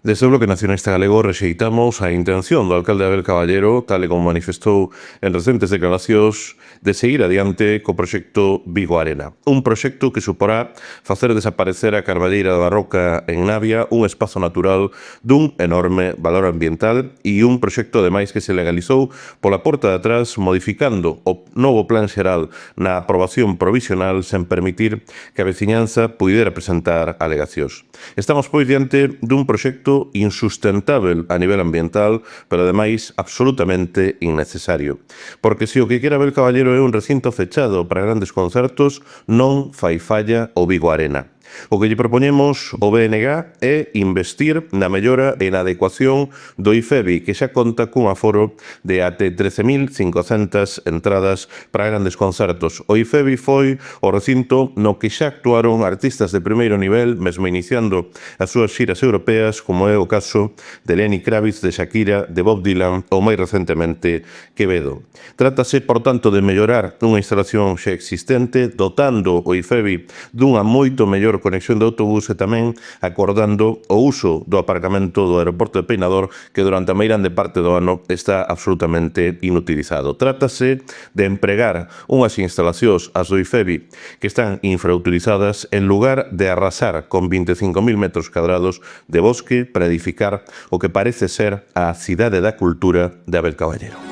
Desde o Bloque Nacionalista Galego rexeitamos a intención do alcalde Abel Caballero, tal e como manifestou en recentes declaracións, de seguir adiante co proxecto Vigo Arena. Un proxecto que suporá facer desaparecer a Carballeira da Roca en Navia, un espazo natural dun enorme valor ambiental e un proxecto ademais que se legalizou pola porta de atrás modificando o novo plan xeral na aprobación provisional sen permitir que a veciñanza puidera presentar alegacións. Estamos, pois, diante dun proxecto insustentável a nivel ambiental, pero ademais absolutamente innecesario. Porque se o que quere Abel Caballero é un recinto fechado para grandes concertos, non fai falla o Vigo Arena. O que lle propoñemos ao BNG é investir na mellora e na adecuación do IFEBI, que xa conta cun aforo de até 13.500 entradas para grandes concertos. O IFEBI foi o recinto no que xa actuaron artistas de primeiro nivel, mesmo iniciando as súas xiras europeas, como é o caso de Lenny Kravitz, de Shakira, de Bob Dylan ou máis recentemente Quevedo. Trátase, por tanto, de mellorar unha instalación xa existente, dotando o IFEBI dunha moito mellor conexión de autobús e tamén acordando o uso do aparcamento do aeroporto de Peinador, que durante a meirande parte do ano está absolutamente inutilizado. Trátase de empregar unhas instalacións, as do IFEBI, que están infrautilizadas, en lugar de arrasar con 25.000 metros cadrados de bosque para edificar o que parece ser a cidade da cultura de Abel Caballero.